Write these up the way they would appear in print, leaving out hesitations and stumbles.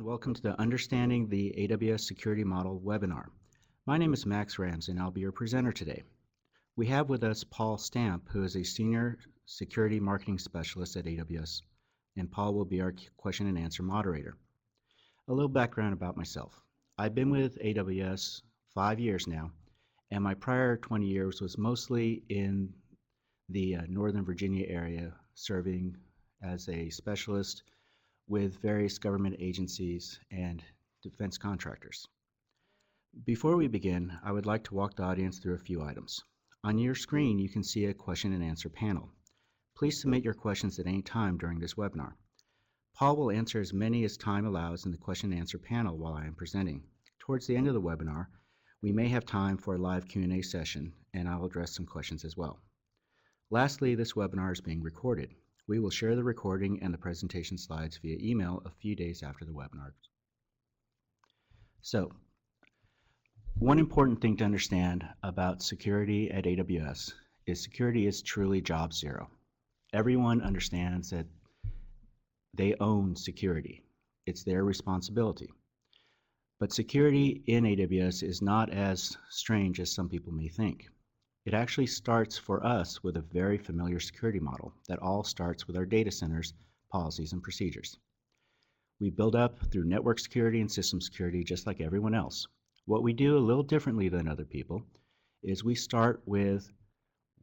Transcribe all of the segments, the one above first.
and welcome to the Understanding the AWS Security Model webinar. My name is Max Rams and I'll be your presenter today. We have with us Paul Stamp, who is a Senior Security Marketing Specialist at AWS, and Paul will be our question and answer moderator. A little background about myself. I've been with AWS 5 years now, and my prior 20 years was mostly in the Northern Virginia area, serving as a specialist with various government agencies and defense contractors. Before we begin, I would like to walk the audience through a few items. On your screen, you can see a question and answer panel. Please submit your questions at any time during this webinar. Paul will answer as many as time allows in the question and answer panel while I am presenting. Towards the end of the webinar, we may have time for a live Q&A session, and I'll address some questions as well. Lastly, this webinar is being recorded. We will share the recording and the presentation slides via email a few days after the webinar. So, one important thing to understand about security at AWS is security is truly job zero. Everyone understands that they own security. It's their responsibility. But security in AWS is not as strange as some people may think. It actually starts for us with a very familiar security model that all starts with our data centers, policies, and procedures. We build up through network security and system security just like everyone else. What we do a little differently than other people is we start with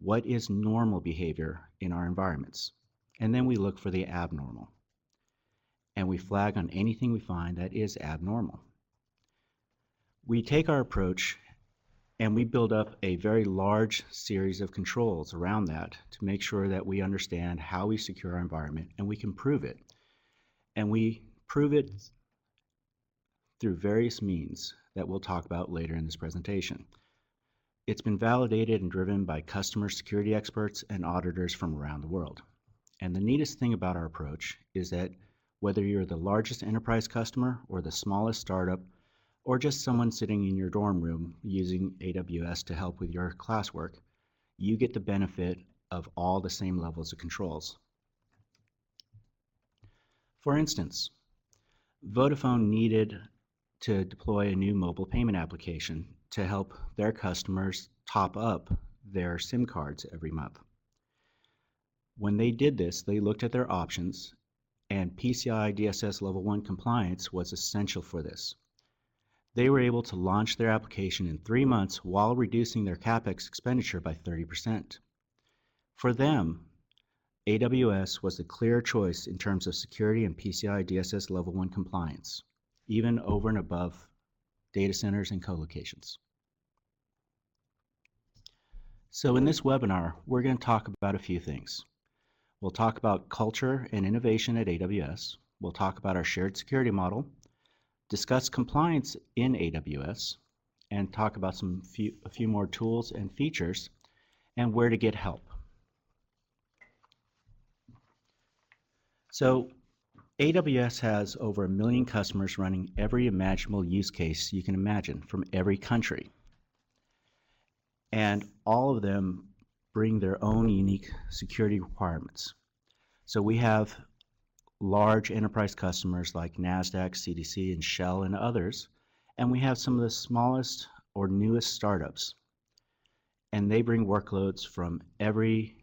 what is normal behavior in our environments, and then we look for the abnormal. And we flag on anything we find that is abnormal. We take our approach and we build up a very large series of controls around that to make sure that we understand how we secure our environment and we can prove it. And we prove it through various means that we'll talk about later in this presentation. It's been validated and driven by customer security experts and auditors from around the world. And the neatest thing about our approach is that whether you're the largest enterprise customer or the smallest startup, or just someone sitting in your dorm room using AWS to help with your classwork, you get the benefit of all the same levels of controls. For instance, Vodafone needed to deploy a new mobile payment application to help their customers top up their SIM cards every month. When they did this, they looked at their options, and PCI DSS Level 1 compliance was essential for this. They were able to launch their application in 3 months while reducing their CapEx expenditure by 30%. For them, AWS was the clear choice in terms of security and PCI DSS Level 1 compliance, even over and above data centers and co-locations. So in this webinar, we're going to talk about a few things. We'll talk about culture and innovation at AWS. We'll talk about our shared security model, discuss compliance in AWS, and talk about a few more tools and features and where to get help. So AWS has over 1 million customers running every imaginable use case you can imagine from every country. And all of them bring their own unique security requirements. So we have large enterprise customers like NASDAQ, CDC, and Shell, and others, and we have some of the smallest or newest startups. And they bring workloads from every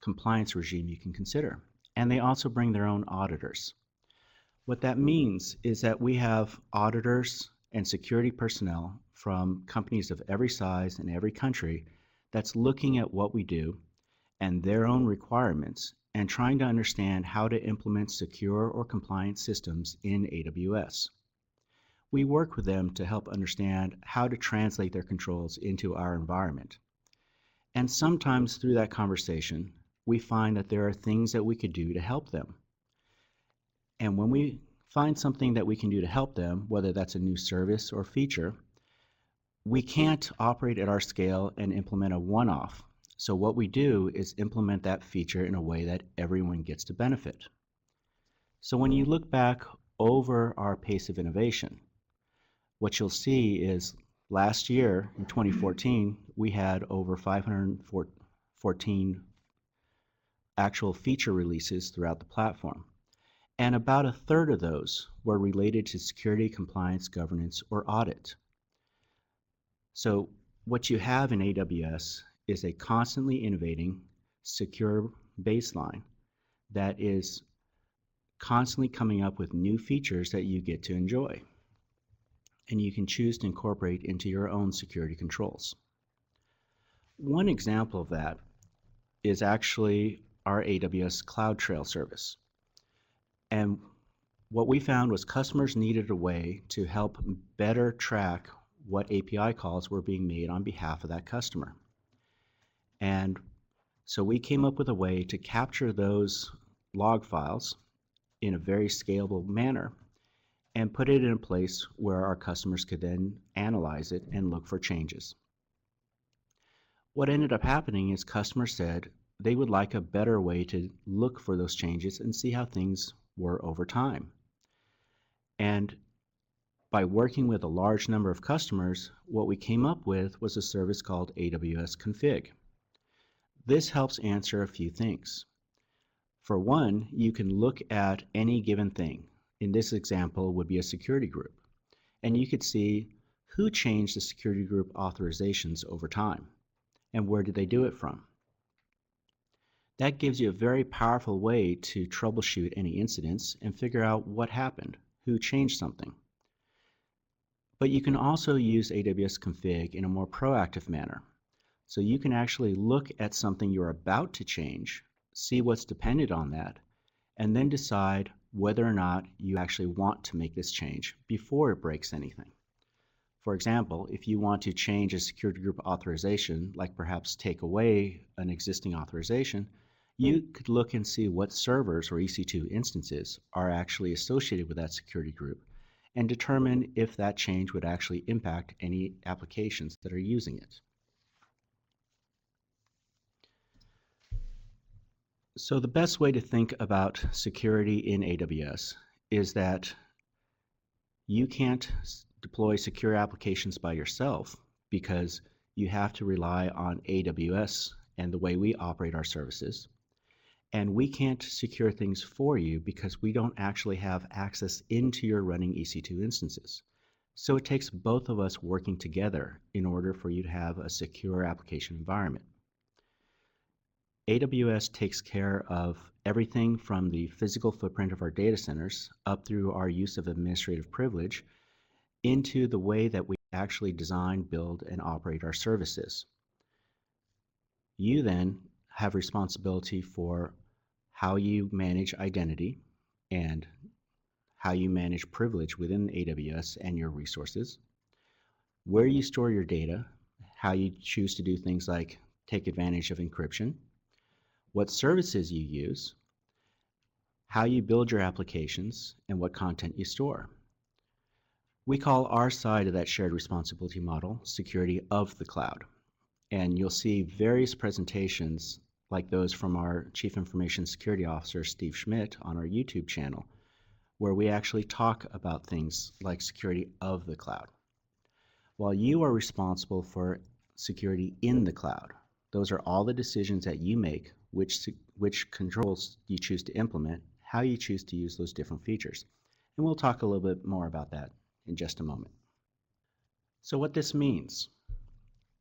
compliance regime you can consider. And they also bring their own auditors. What that means is that we have auditors and security personnel from companies of every size in every country that's looking at what we do and their own requirements and trying to understand how to implement secure or compliant systems in AWS. We work with them to help understand how to translate their controls into our environment. And sometimes through that conversation, we find that there are things that we could do to help them. And when we find something that we can do to help them, whether that's a new service or feature, we can't operate at our scale and implement a one-off. So what we do is implement that feature in a way that everyone gets to benefit. So when you look back over our pace of innovation, what you'll see is last year, in 2014, we had over 514 actual feature releases throughout the platform. and about a third of those were related to security, compliance, governance, or audit. So what you have in AWS is a constantly innovating, secure baseline that is constantly coming up with new features that you get to enjoy, and you can choose to incorporate into your own security controls. One example of that is actually our AWS Cloud Trail service. And what we found was customers needed a way to help better track what API calls were being made on behalf of that customer. And so we came up with a way to capture those log files in a very scalable manner and put it in a place where our customers could then analyze it and look for changes. What ended up happening is customers said they would like a better way to look for those changes and see how things were over time. And by working with a large number of customers, what we came up with was a service called AWS Config. This helps answer a few things. For one, you can look at any given thing. In this example would be a security group. And you could see who changed the security group authorizations over time and where did they do it from. That gives you a very powerful way to troubleshoot any incidents and figure out what happened, who changed something. But you can also use AWS Config in a more proactive manner. So you can actually look at something you're about to change, see what's dependent on that, and then decide whether or not you actually want to make this change before it breaks anything. For example, if you want to change a security group authorization, like perhaps take away an existing authorization, you could look and see what servers or EC2 instances are actually associated with that security group and determine if that change would actually impact any applications that are using it. So the best way to think about security in AWS is that you can't deploy secure applications by yourself because you have to rely on AWS and the way we operate our services. And we can't secure things for you because we don't actually have access into your running EC2 instances. So it takes both of us working together in order for you to have a secure application environment. AWS takes care of everything from the physical footprint of our data centers up through our use of administrative privilege into the way that we actually design, build, and operate our services. You then have responsibility for how you manage identity and how you manage privilege within AWS and your resources, where you store your data, how you choose to do things like take advantage of encryption, what services you use, how you build your applications, and what content you store. We call our side of that shared responsibility model security of the cloud. And you'll see various presentations like those from our Chief Information Security Officer, Steve Schmidt, on our YouTube channel, where we actually talk about things like security of the cloud. While you are responsible for security in the cloud, those are all the decisions that you make, which controls you choose to implement, how you choose to use those different features. And we'll talk a little bit more about that in just a moment. So what this means,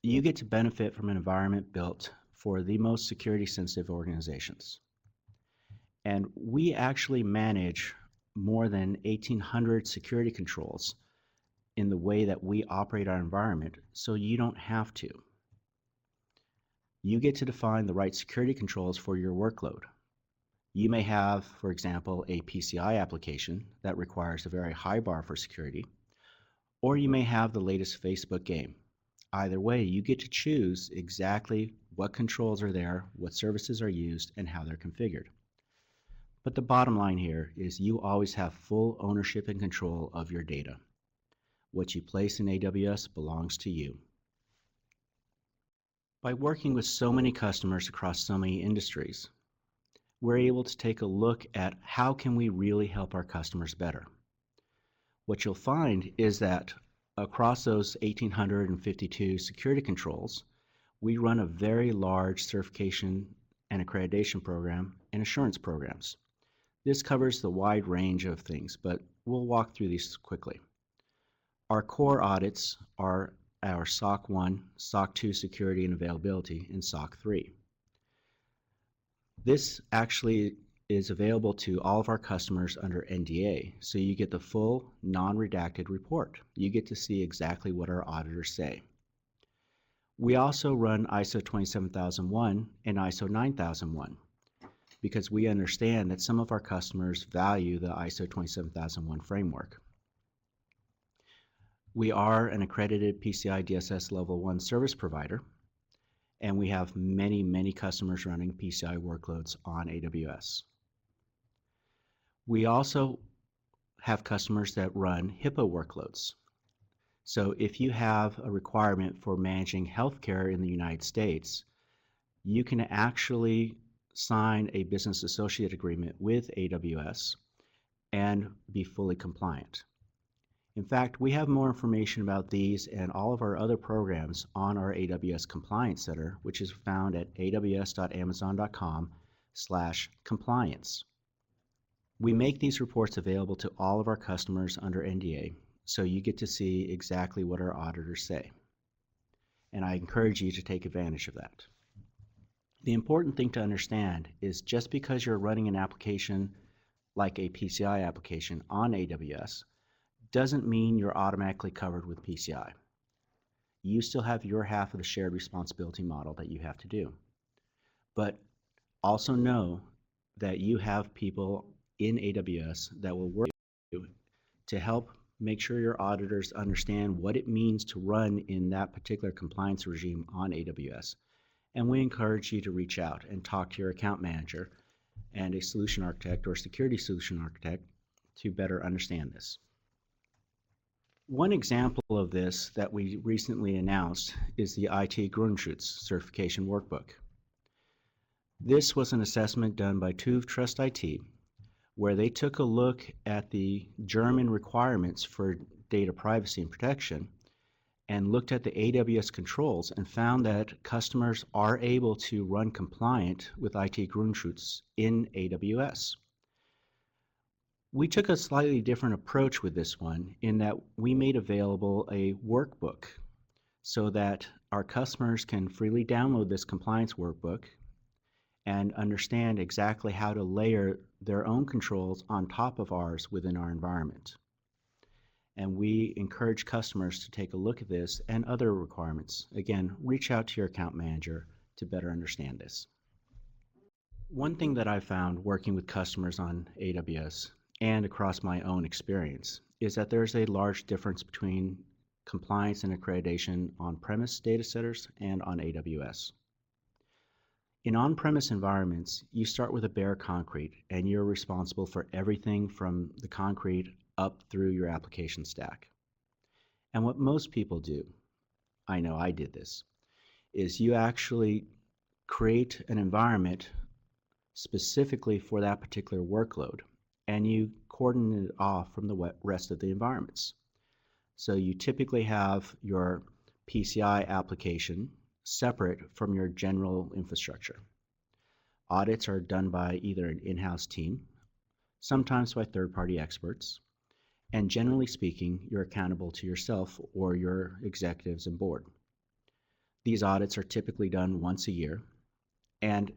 you get to benefit from an environment built for the most security sensitive organizations. And we actually manage more than 1,800 security controls in the way that we operate our environment, so you don't have to. You get to define the right security controls for your workload. You may have, for example, a PCI application that requires a very high bar for security, or you may have the latest Facebook game. Either way, you get to choose exactly what controls are there, what services are used, and how they're configured. But the bottom line here is you always have full ownership and control of your data. What you place in AWS belongs to you. By working with so many customers across so many industries, we're able to take a look at how can we really help our customers better. What you'll find is that across those 1,852 security controls, we run a very large certification and accreditation program and assurance programs. This covers the wide range of things, but we'll walk through these quickly. Our core audits are our SOC 1, SOC 2 security and availability, and SOC 3. This actually is available to all of our customers under NDA, so you get the full non-redacted report. You get to see exactly what our auditors say. We also run ISO 27001 and ISO 9001 because we understand that some of our customers value the ISO 27001 framework. We are an accredited PCI DSS Level 1 service provider, and we have many customers running PCI workloads on AWS. We also have customers that run HIPAA workloads. So if you have a requirement for managing healthcare in the United States, you can actually sign a business associate agreement with AWS and be fully compliant. In fact, we have more information about these and all of our other programs on our AWS Compliance Center, which is found at aws.amazon.com/compliance. We make these reports available to all of our customers under NDA, so you get to see exactly what our auditors say. And I encourage you to take advantage of that. The important thing to understand is just because you're running an application like a PCI application on AWS doesn't mean you're automatically covered with PCI. You still have your half of the shared responsibility model that you have to do. But also know that you have people in AWS that will work with you to help make sure your auditors understand what it means to run in that particular compliance regime on AWS. And we encourage you to reach out and talk to your account manager and a solution architect or security solution architect to better understand this. One example of this that we recently announced is the IT Grundschutz certification workbook. This was an assessment done by TÜV Trust IT, where they took a look at the German requirements for data privacy and protection and looked at the AWS controls and found that customers are able to run compliant with IT Grundschutz in AWS. We took a slightly different approach with this one in that we made available a workbook so that our customers can freely download this compliance workbook and understand exactly how to layer their own controls on top of ours within our environment. And we encourage customers to take a look at this and other requirements. Again, reach out to your account manager to better understand this. One thing that I found working with customers on AWS and across my own experience is that there's a large difference between compliance and accreditation on-premise data centers and on AWS. In on-premise environments, you start with a bare concrete and you're responsible for everything from the concrete up through your application stack. And what most people do, I know I did this, is you actually create an environment specifically for that particular workload and you coordinate it off from the rest of the environments. So you typically have your PCI application separate from your general infrastructure. Audits are done by either an in-house team, sometimes by third-party experts, and generally speaking, you're accountable to yourself or your executives and board. These audits are typically done once a year, and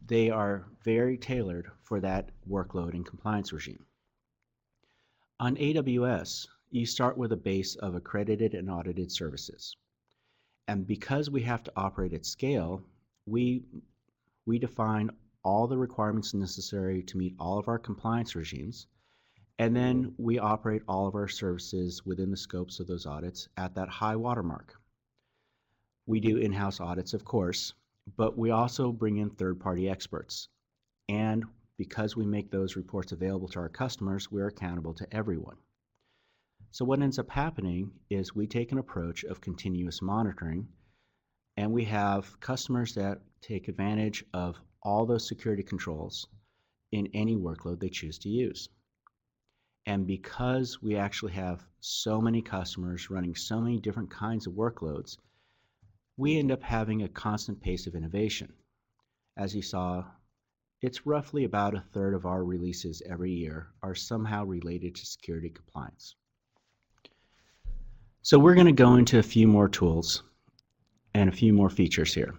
they are very tailored for that workload and compliance regime. On AWS, you start with a base of accredited and audited services. And because we have to operate at scale, we define all the requirements necessary to meet all of our compliance regimes, and then we operate all of our services within the scopes of those audits at that high watermark. We do in-house audits, of course, but we also bring in third-party experts. And because we make those reports available to our customers, we're accountable to everyone. So what ends up happening is we take an approach of continuous monitoring, and we have customers that take advantage of all those security controls in any workload they choose to use. And because we actually have so many customers running so many different kinds of workloads, we end up having a constant pace of innovation. As you saw It's roughly about a third of our releases every year are somehow related to security compliance. So we're going to go into a few more tools and a few more features here.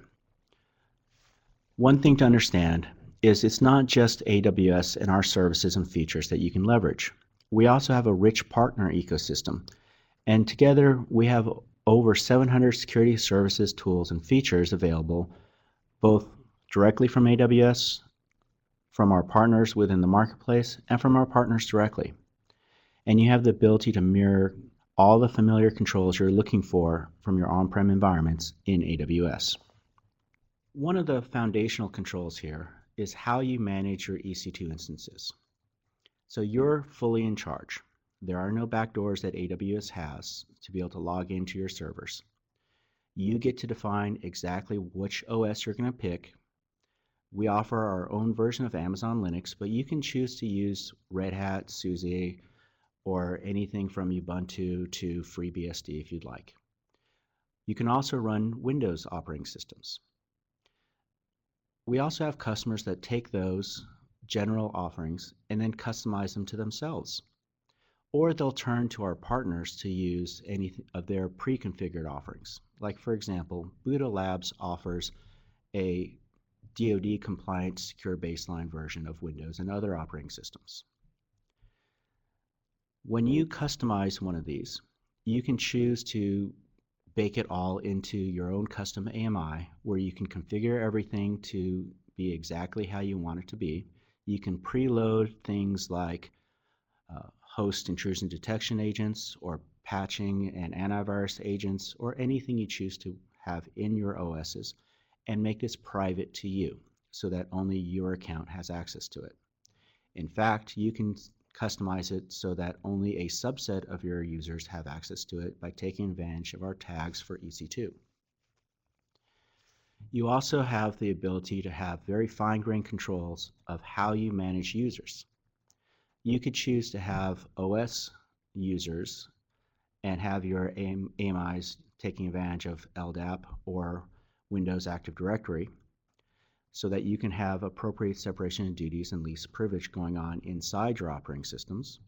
One thing to understand is it's not just AWS and our services and features that you can leverage. We also have a rich partner ecosystem, and together we have over 700 security services, tools, and features available both directly from AWS, from our partners within the marketplace, and from our partners directly. And you have the ability to mirror all the familiar controls you're looking for from your on-prem environments in AWS. One of the foundational controls here is how you manage your EC2 instances. So you're fully in charge. There are no backdoors that AWS has to be able to log into your servers. You get to define exactly which OS you're going to pick. We offer our own version of Amazon Linux, but you can choose to use Red Hat, SUSE, or anything from Ubuntu to FreeBSD if you'd like. You can also run Windows operating systems. We also have customers that take those general offerings and then customize them to themselves. Or they'll turn to our partners to use any of their pre-configured offerings. Like for example, Buddha Labs offers a DoD compliant secure baseline version of Windows and other operating systems. When you customize one of these, you can choose to bake it all into your own custom AMI where you can configure everything to be exactly how you want it to be. You can preload things like host intrusion detection agents or patching and antivirus agents or anything you choose to have in your OSs and make this private to you so that only your account has access to it. In fact, you can customize it so that only a subset of your users have access to it by taking advantage of our tags for EC2. You also have the ability to have very fine-grained controls of how you manage users. You could choose to have OS users and have your AMIs taking advantage of LDAP or Windows Active Directory so that you can have appropriate separation of duties and least privilege going on inside your operating systems.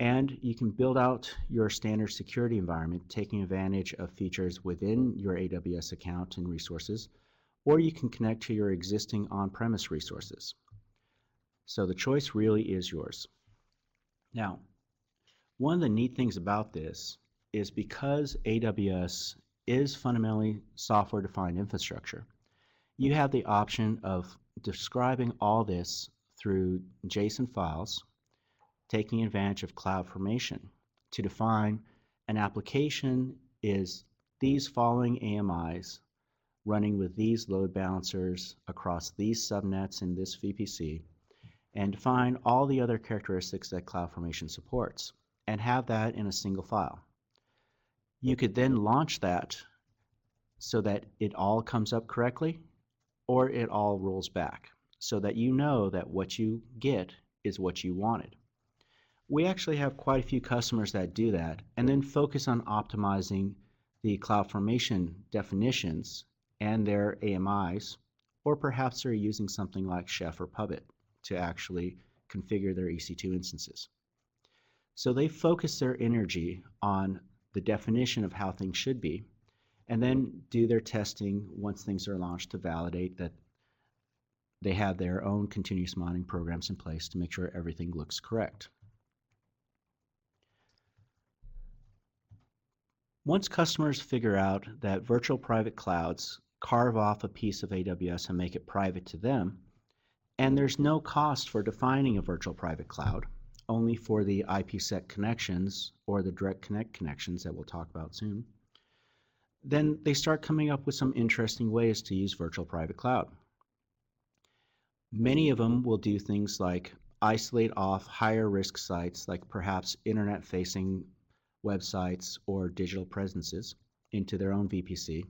And you can build out your standard security environment taking advantage of features within your AWS account and resources, or you can connect to your existing on-premise resources. So the choice really is yours. Now, one of the neat things about this is because AWS is fundamentally software-defined infrastructure, you have the option of describing all this through JSON files, taking advantage of CloudFormation to define an application is these following AMIs running with these load balancers across these subnets in this VPC, and define all the other characteristics that CloudFormation supports, and have that in a single file. You could then launch that so that it all comes up correctly, or it all rolls back, so that you know that what you get is what you wanted. We actually have quite a few customers that do that, and then focus on optimizing the CloudFormation definitions and their AMIs, or perhaps they're using something like Chef or Puppet to actually configure their EC2 instances. So they focus their energy on the definition of how things should be, and then do their testing once things are launched to validate that they have their own continuous monitoring programs in place to make sure everything looks correct. Once customers figure out that virtual private clouds carve off a piece of AWS and make it private to them, and there's no cost for defining a virtual private cloud, only for the IPsec connections or the direct connect connections that we'll talk about soon, then they start coming up with some interesting ways to use virtual private cloud. Many of them will do things like isolate off higher risk sites like perhaps internet facing websites or digital presences into their own VPC,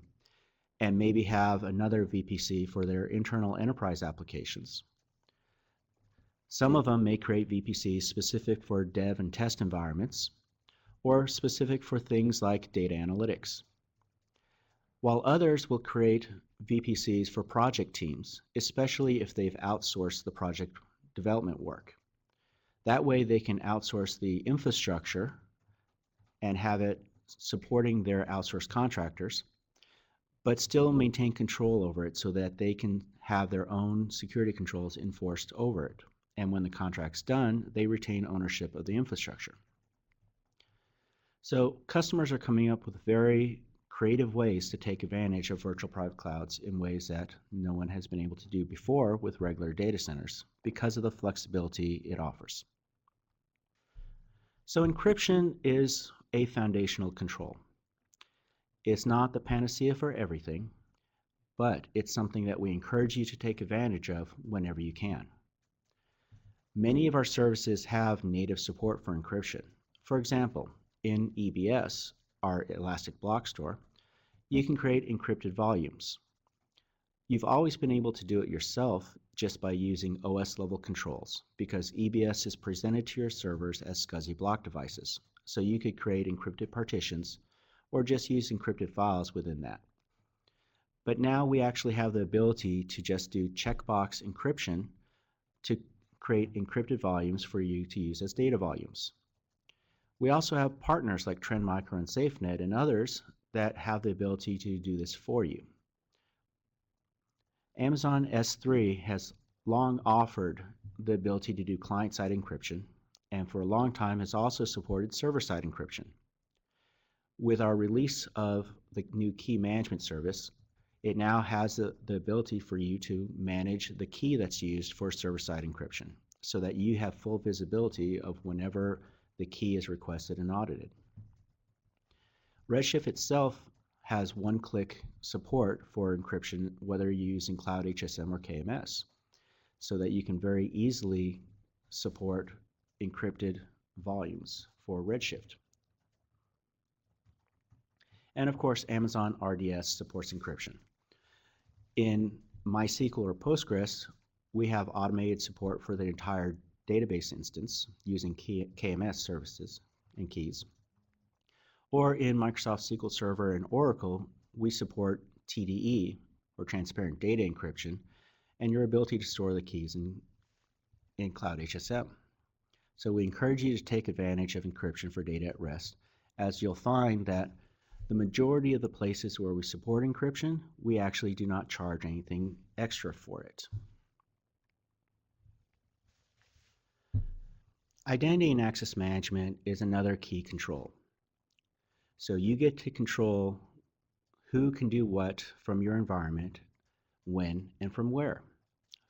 and maybe have another VPC for their internal enterprise applications. Some of them may create VPCs specific for dev and test environments, or specific for things like data analytics. while others will create VPCs for project teams, especially if they've outsourced the project development work. That way they can outsource the infrastructure and have it supporting their outsourced contractors, but still maintain control over it so that they can have their own security controls enforced over it. And when the contract's done, they retain ownership of the infrastructure. So customers are coming up with very creative ways to take advantage of virtual private clouds in ways that no one has been able to do before with regular data centers because of the flexibility it offers. So encryption is a foundational control. It's not the panacea for everything, but it's something that we encourage you to take advantage of whenever you can. Many of our services have native support for encryption. For example, in EBS, our Elastic Block Store, you can create encrypted volumes. You've always been able to do it yourself just by using OS level controls because EBS is presented to your servers as SCSI block devices. So you could create encrypted partitions or just use encrypted files within that. But now we actually have the ability to just do checkbox encryption to create encrypted volumes for you to use as data volumes. We also have partners like Trend Micro and SafeNet and others that have the ability to do this for you. Amazon S3 has long offered the ability to do client-side encryption, and for a long time has also supported server-side encryption. With our release of the new key management service, it now has the ability for you to manage the key that's used for server-side encryption so that you have full visibility of whenever the key is requested and audited. Redshift itself has one-click support for encryption, whether you're using Cloud HSM or KMS, so that you can very easily support encrypted volumes for Redshift. And of course, Amazon RDS supports encryption. In MySQL or Postgres, we have automated support for the entire database instance using KMS services and keys. Or in Microsoft SQL Server and Oracle, we support TDE, or Transparent Data Encryption, and your ability to store the keys in Cloud HSM. So we encourage you to take advantage of encryption for data at rest, as you'll find that the majority of the places where we support encryption, we actually do not charge anything extra for it. Identity and access management is another key control. So you get to control who can do what from your environment, when, and from where.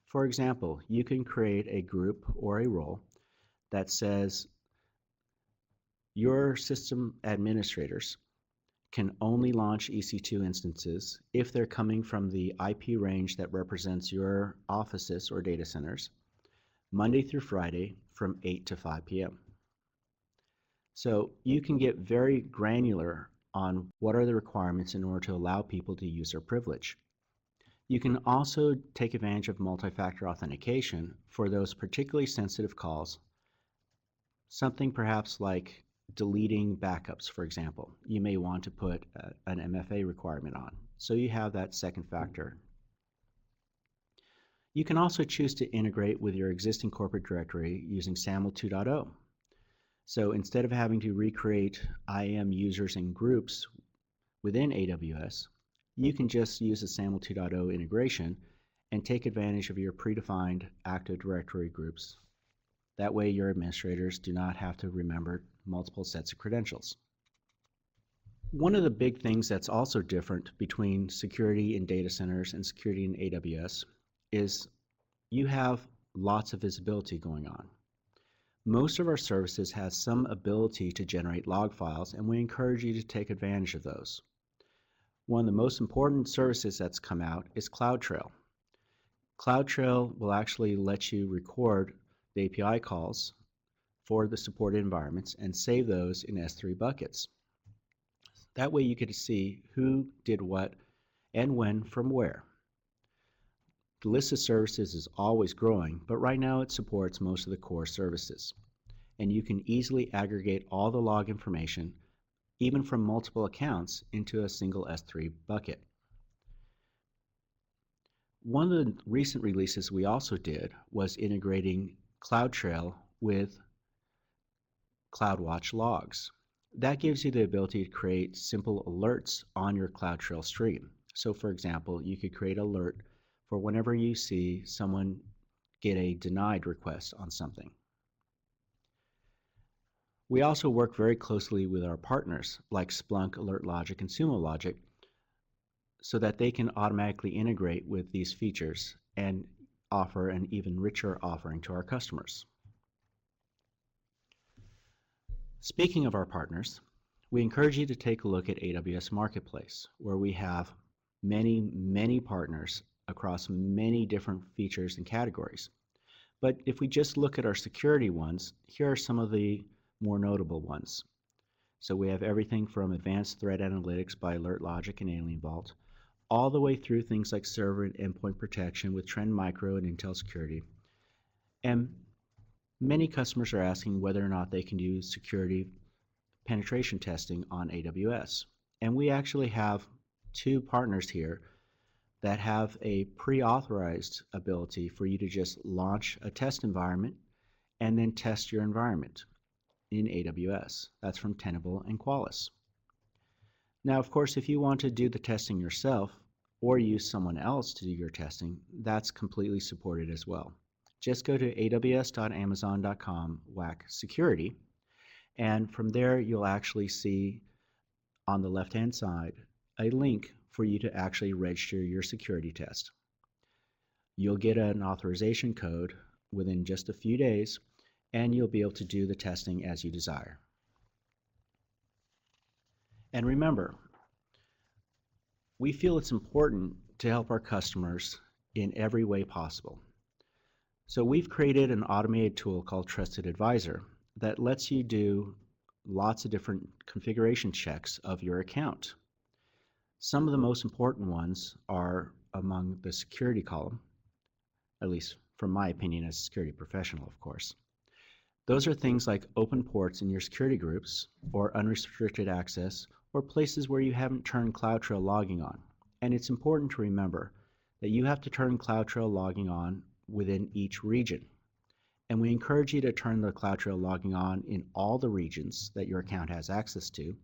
For example, you can create a group or a role that says your system administrators can only launch EC2 instances if they're coming from the IP range that represents your offices or data centers, Monday through Friday from 8 to 5 p.m. So you can get very granular on what are the requirements in order to allow people to use their privilege. You can also take advantage of multi-factor authentication for those particularly sensitive calls, something perhaps like deleting backups, for example. You may want to put an MFA requirement on, so you have that second factor. You can also choose to integrate with your existing corporate directory using SAML 2.0. So instead of having to recreate IAM users and groups within AWS, you can just use the SAML 2.0 integration and take advantage of your predefined Active Directory groups. That way your administrators do not have to remember multiple sets of credentials. One of the big things that's also different between security in data centers and security in AWS is you have lots of visibility going on. Most of our services have some ability to generate log files, and we encourage you to take advantage of those. One of the most important services that's come out is CloudTrail. CloudTrail will actually let you record the API calls for the supported environments and save those in S3 buckets. That way you get to see who did what and when from where. The list of services is always growing, but right now it supports most of the core services. And you can easily aggregate all the log information, even from multiple accounts into a single S3 bucket. One of the recent releases we also did was integrating CloudTrail with CloudWatch logs. That gives you the ability to create simple alerts on your CloudTrail stream. So for example, you could create an alert for whenever you see someone get a denied request on something. We also work very closely with our partners like Splunk, AlertLogic, and Sumo Logic so that they can automatically integrate with these features and offer an even richer offering to our customers. Speaking of our partners, we encourage you to take a look at AWS Marketplace, where we have many partners across many different features and categories. But if we just look at our security ones, here are some of the more notable ones. So we have everything from advanced threat analytics by AlertLogic and AlienVault, all the way through things like server and endpoint protection with Trend Micro and Intel Security. And many customers are asking whether or not they can do security penetration testing on AWS. And we actually have two partners here that have a pre-authorized ability for you to just launch a test environment and then test your environment in AWS. That's from Tenable and Qualys. Now, of course, if you want to do the testing yourself or use someone else to do your testing, that's completely supported as well. Just go to aws.amazon.com/security, and from there you'll actually see on the left-hand side a link for you to actually register your security test. You'll get an authorization code within just a few days, and you'll be able to do the testing as you desire. And remember, we feel it's important to help our customers in every way possible. So we've created an automated tool called Trusted Advisor that lets you do lots of different configuration checks of your account. Some of the most important ones are among the security column, at least from my opinion as a security professional, of course. Those are things like open ports in your security groups, or unrestricted access, or places where you haven't turned CloudTrail logging on. And it's important to remember that you have to turn CloudTrail logging on within each region. And we encourage you to turn the CloudTrail logging on in all the regions that your account has access to,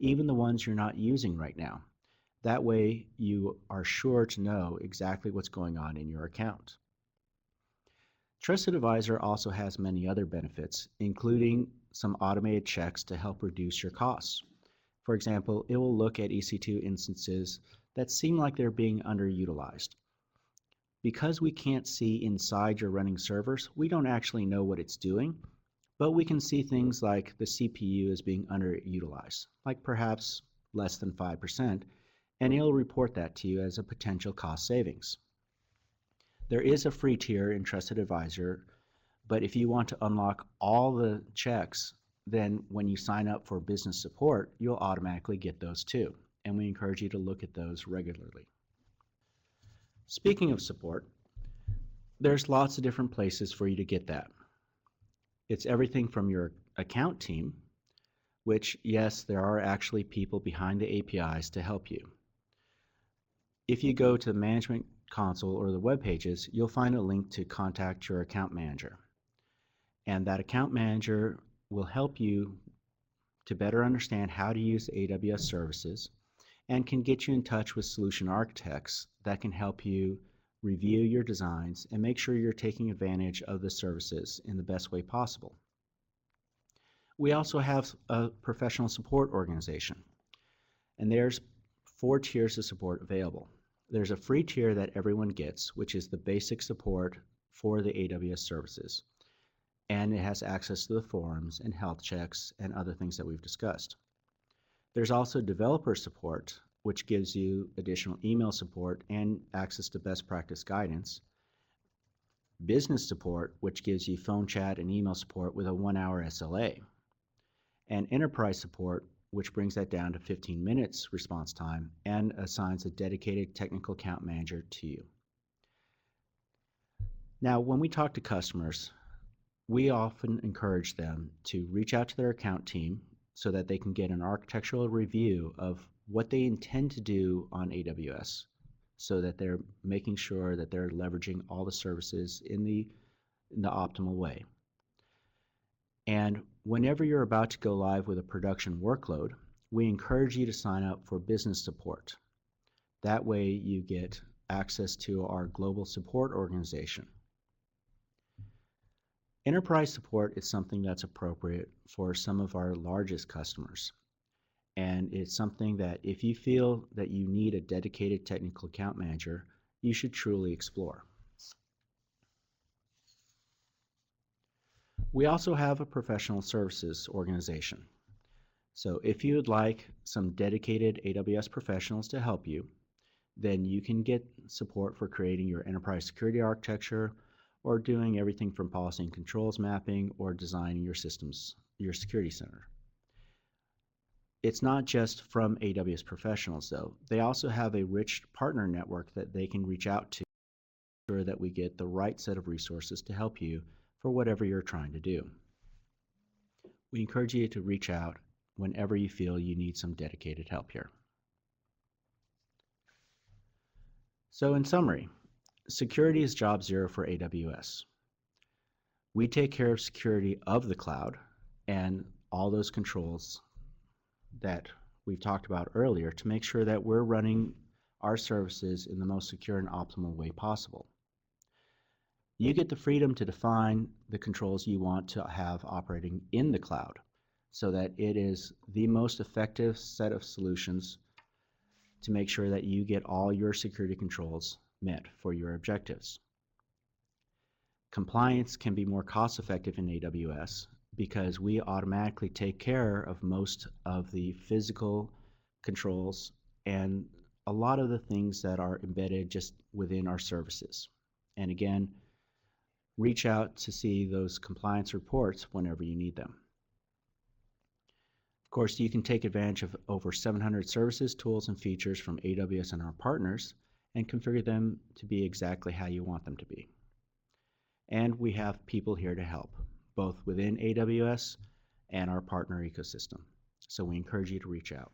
even the ones you're not using right now. That way you are sure to know exactly what's going on in your account. Trusted Advisor also has many other benefits, including some automated checks to help reduce your costs. For example, it will look at EC2 instances that seem like they're being underutilized. Because we can't see inside your running servers, we don't actually know what it's doing, but we can see things like the CPU is being underutilized, like perhaps less than 5%, and it'll report that to you as a potential cost savings. There is a free tier in Trusted Advisor, but if you want to unlock all the checks, then when you sign up for business support, you'll automatically get those too, and we encourage you to look at those regularly. Speaking of support, there's lots of different places for you to get that. It's everything from your account team, which, yes, there are actually people behind the APIs to help you. If you go to the Management Console or the web pages, you'll find a link to contact your account manager. And that account manager will help you to better understand how to use AWS services and can get you in touch with solution architects that can help you review your designs and make sure you're taking advantage of the services in the best way possible. We also have a professional support organization, and there's 4 tiers of support available. There's a free tier that everyone gets, which is the basic support for the AWS services, and it has access to the forums and health checks and other things that we've discussed. There's also developer support, which gives you additional email support and access to best practice guidance. Business support, which gives you phone chat and email support with a 1-hour SLA. And enterprise support, which brings that down to 15 minutes response time and assigns a dedicated technical account manager to you. Now, when we talk to customers, we often encourage them to reach out to their account team so that they can get an architectural review of what they intend to do on AWS so that they're making sure that they're leveraging all the services in the optimal way. And whenever you're about to go live with a production workload, we encourage you to sign up for business support. That way you get access to our global support organization. Enterprise support is something that's appropriate for some of our largest customers. And it's something that if you feel that you need a dedicated technical account manager, you should truly explore. We also have a professional services organization. So if you would like some dedicated AWS professionals to help you, then you can get support for creating your enterprise security architecture or doing everything from policy and controls mapping or designing your systems, your security center. It's not just from AWS professionals though. They also have a rich partner network that they can reach out to ensure that we get the right set of resources to help you for whatever you're trying to do. We encourage you to reach out whenever you feel you need some dedicated help here. So in summary, security is job zero for AWS. We take care of security of the cloud and all those controls that we've talked about earlier to make sure that we're running our services in the most secure and optimal way possible. You get the freedom to define the controls you want to have operating in the cloud so that it is the most effective set of solutions to make sure that you get all your security controls met for your objectives. Compliance can be more cost effective in AWS because we automatically take care of most of the physical controls and a lot of the things that are embedded just within our services. And again, reach out to see those compliance reports whenever you need them. Of course, you can take advantage of over 700 services, tools, and features from AWS and our partners and configure them to be exactly how you want them to be. And we have people here to help, both within AWS and our partner ecosystem. So we encourage you to reach out.